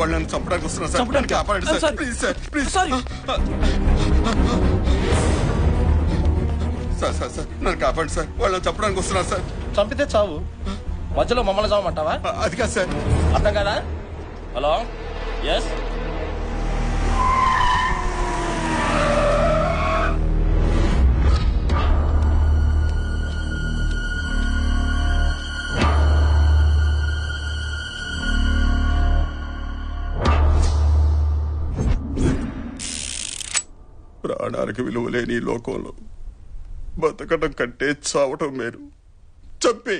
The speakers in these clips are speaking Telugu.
వాళ్ళని చంపడానికి వస్తున్నారు సార్. చంపడానికి? కాపాడండి sir, please sir, please. Sorry. Sir sir sir నన్ను కాపాడండి సార్, వాళ్ళని చంపడానికి వస్తున్నారు సార్. చంపితే చావు, మధ్యలో మమ్మల్ని చావమంటావా? అది కాదు సార్. అర్థం కదా? Hello, yes. ప్రాణానికి విలువ లేని ఈ లోకంలో బతకడం కంటే చావటం మేలు. చంపే.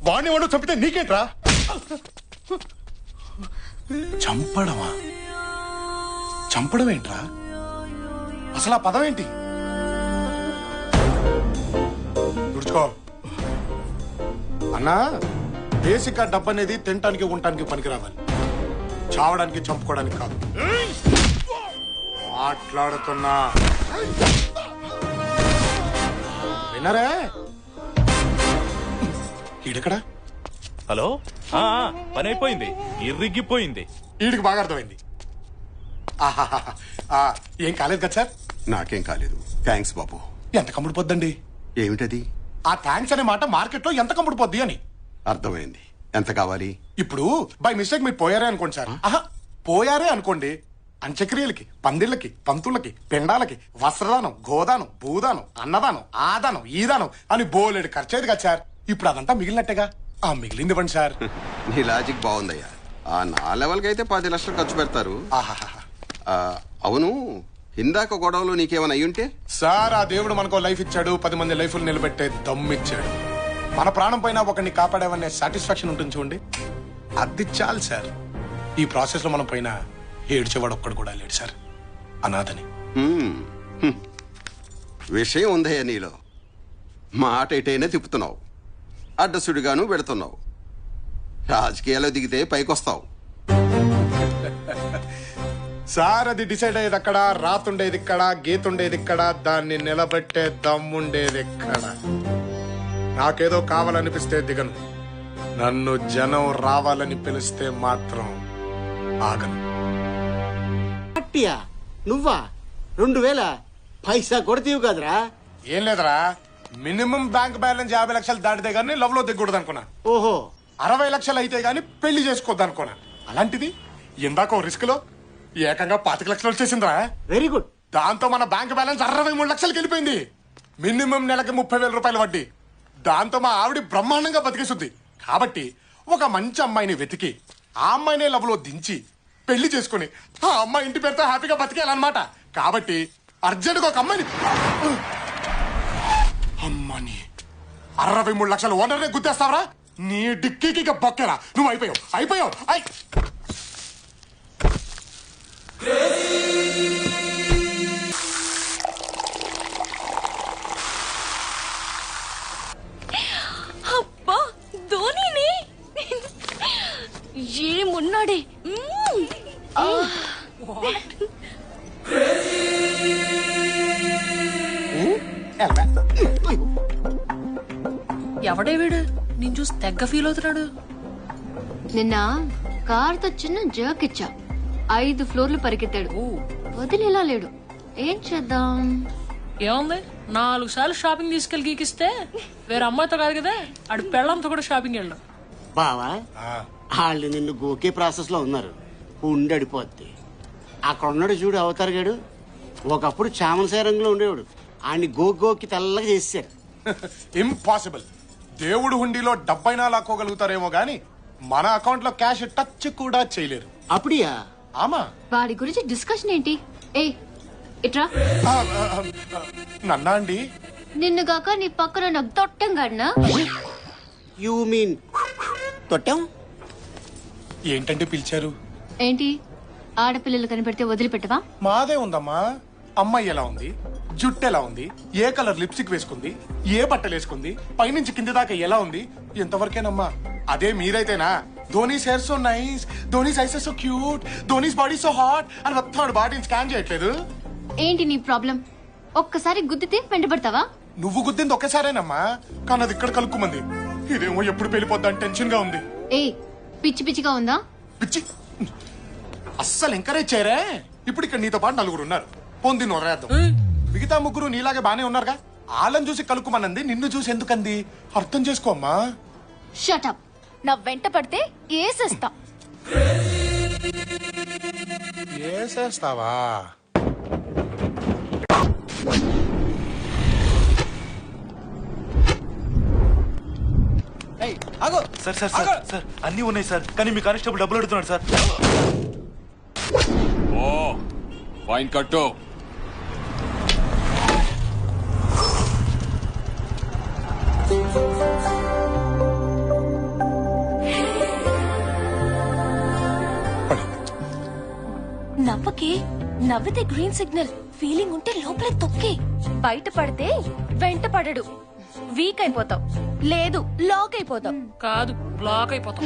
వాడిని వాడు చంపితే నీకేంట్రా? చంపడమా? చంపడం ఏంట్రా? అసలు ఆ పదం ఏంటి? తుడుచుకో అన్నా. బేసిక్ గా డబ్బు అనేది తినటానికి ఉండటానికి పనికి రావాలి, చావడానికి చంపుకోవడానికి కాదు. మాట్లాడుతున్నా వినరే? ఈడెక్కడా? హలో, పని అయిపోయింది, ఇరిగిపోయింది. ఈడికి బాగా అర్థమైంది. ఏం కాలేదు కదా సార్? నాకేం కాలేదు, థ్యాంక్స్ బాబు. ఎంత కమ్ముడు పొద్దండి? ఏమిటది? ఆ థ్యాంక్స్ అనే మాట మార్కెట్ లో ఎంత కమ్ముడు పొద్ది అని. అర్థమైంది. ఎంత కావాలి? ఇప్పుడు బై మిస్టేక్ మీరు పోయారే అనుకోండి సార్. పోయారే అనుకోండి, అంత్యక్రియలకి, పందిళ్ళకి, పంతులకి, పిండాలకి, వస్త్రదానం, గోదానం, భూదానం, అన్నదానం, ఆదానం, ఈదానం అని బోలెడు ఖర్చేది కదా సార్. ఇప్పుడు అదంతా మిగిలినట్టేగా. ఆ మిగిలింది ఇవ్వండి సార్. నీ లాజిక్ బాగుందయ్యా. ఆ నా లెవెల్కి అయితే 10 లక్షలు ఖర్చు పెడతారు. అవును, ఇందాక గొడవలో నీకేమైనా అయ్యుంటే? సార్, ఆ దేవుడు మనకో లైఫ్ ఇచ్చాడు, 10 మంది లైఫ్లు నిలబెట్టే దమ్మిచ్చాడు. మన ప్రాణం పైన ఒకరిని కాపాడావనే సాటిస్ఫాక్షన్ ఉంటుంది చూడండి, అది చాలు సార్. ఈ ప్రాసెస్ లో మనం పైన ఏడ్చేవాడు ఒక్కడు కూడా లేడు సార్, అనాథని. విషయం ఉందయ్యా నీలో. మాట ఎటైనా తిప్పుతున్నావు, అడ్డసుడిగాను పెడుతున్నావు. రాజకీయాల్లో దిగితే పైకొస్తావు. సార్, అది డిసైడ్ అయ్యేది అక్కడ, రాతుండేది ఇక్కడ, గీతుండేది ఇక్కడ, దాన్ని నిలబెట్టే దమ్ముండేది ఎక్కడ. నాకేదో కావాలనిపిస్తే దిగను, నన్ను జనం రావాలని పిలిస్తే మాత్రం ఆగను. నువ్వా? 2000 పైసా కొడతీవు కదరా? ఏం లేదరా, మినిమం బ్యాంక్ బ్యాలెన్స్ 50 లక్షలు దాటితే గానీ లవ్ లో దిగకూడదు అనుకున్నా. ఓహో, 60 లక్షలు అయితే గాని పెళ్లి చేసుకోవద్దనుకోనా అలాంటిది ఇందాక రిస్క్ లో ఏకంగా 25 లక్షలు వచ్చేసిందిరా. Very good. దాంతో మన బ్యాంక్ బ్యాలెన్స్ 63 లక్షలకి వెళ్ళిపోయింది. మినిమం నెలకి 30,000 రూపాయలు వడ్డీ. దాంతో మా ఆవిడ బ్రహ్మాండంగా బతికేస్తుంది. కాబట్టి ఒక మంచి అమ్మాయిని వెతికి ఆ అమ్మాయినే లవ్ లో దించి పెళ్లి చేసుకుని ఆ అమ్మాయి ఇంటి పేరుతో హ్యాపీగా బతికేయాలన్నమాట. కాబట్టి అర్జెంట్గా ఒక అమ్మాయిని అమ్మని 63 లక్షలు ఓనర్నే గుద్దేస్తావరా? నీ డిక్కీకి ఇక బొక్కేరా. నువ్వు అయిపోయావు. అబ్బా ధోనిని ఏమున్నాడే. ఎవడే వీడు నేను చూసి తెగ్గ ఫీల్ అవుతున్నాడు. నిన్న కార్తో చిన్న జర్క్ ఇచ్చా, 5 ఫ్లోర్లు పరిగెత్తాడు. వదిలేలా లేడు. ఏం చేద్దాం? ఏముంది 4 సార్లు షాపింగ్ తీసుకెళ్లి గీకిస్తే వేరే అమ్మాయితో కాదు కదా ఆడు పెళ్ళంతో కూడా షాపింగ్ వెళ్ళాం. బావా వాళ్ళు నిన్ను గోకే ప్రాసెస్ లో ఉన్నారు. ఉండడిపోద్ది. అక్కడ ఉన్నాడు చూడు అవతారగాడు. ఒకప్పుడు చామనసాయ రంగులో ఉండేవాడు. ఆయన్ని గోకి తెల్లగా చేశారు. ఇంపాసిబుల్. దేవుడు హుండీలో 70 లాక్కోగలుగుతారేమో గాని మన అకౌంట్ లో క్యాష్ టచ్ కూడా చేయలేరు. అప్పుడియా? ఆమా వాడి గురించి డిస్కషన్ ఏంటి? ఏ ఇట్రా. నన్నా అండి? నిన్నుగాక నీ పక్కన నాకు తొట్టం గడినా. You mean తొట్టం? ఏంటంటే పిలిచారు? ఏంటి ఆడపిల్లలు కనిపెడితే వదిలిపెట్టవా? మాదే ఉందమ్మా. అమ్మాయి ఎలా ఉంది, జుట్టు ఎలా ఉంది, ఏ కలర్ లిప్స్టిక్ వేసుకుంది, ఏ బట్టలు వేసుకుంది, పైనుంచి కింది దాకా ఎలా ఉంది, ఎంతవరకేనమ్మా. అదే మీరైతేనా Dhoni's hair so nice, Dhoni's eyes so cute, Dhoni's body so hot అని మొత్తం బాడీని స్కాన్ చేయట్లేదు. ఏంటి నీ ప్రాబ్లం? ఒక్కసారి గుద్దితే వెంటబడతావా? నువ్వు గుద్దింది ఒకేసారేనమ్మా, కానీ అది ఇక్కడ కలుక్కుమంది. ఇదేమో ఎప్పుడు పెళ్లిపోద్దని టెన్షన్ గా ఉంది. ఏ పిచ్చి పిచ్చిగా ఉందా? పిచ్చి అస్సలు ఎంకరేజ్ చేయరే. ఇప్పుడు ఇక్కడ నీతో పాటు 4 ఉన్నారు. పొంది వదిలేద్దాం. మిగతా 3 నీలాగే బానే ఉన్నారుగా. వాళ్ళని చూసి కలుక్కుమనంది, నిన్ను చూసి ఎందుకంది అర్థం చేసుకోమ్మా. షటప్. నా వెంట పడితే ఏసేస్తా. ఏసేస్తావా? సార్ సార్ సార్ సార్ అన్ని ఉన్నాయి సార్, కానీ మీ కానిస్టేబుల్ డబ్బులు అడుగుతున్నాడు సార్. ఓ ఫైన్ కట్టు. నవ్వకే. నవ్వితే గ్రీన్ సిగ్నల్. ఫీలింగ్ ఉంటే లోపలే తొక్కి. బయట పడితే వెంట పడడు. వీక్ అయిపోతావు, లేదు లాక్ అయిపోతావు. కాదు బ్లాక్ అయిపోతాం.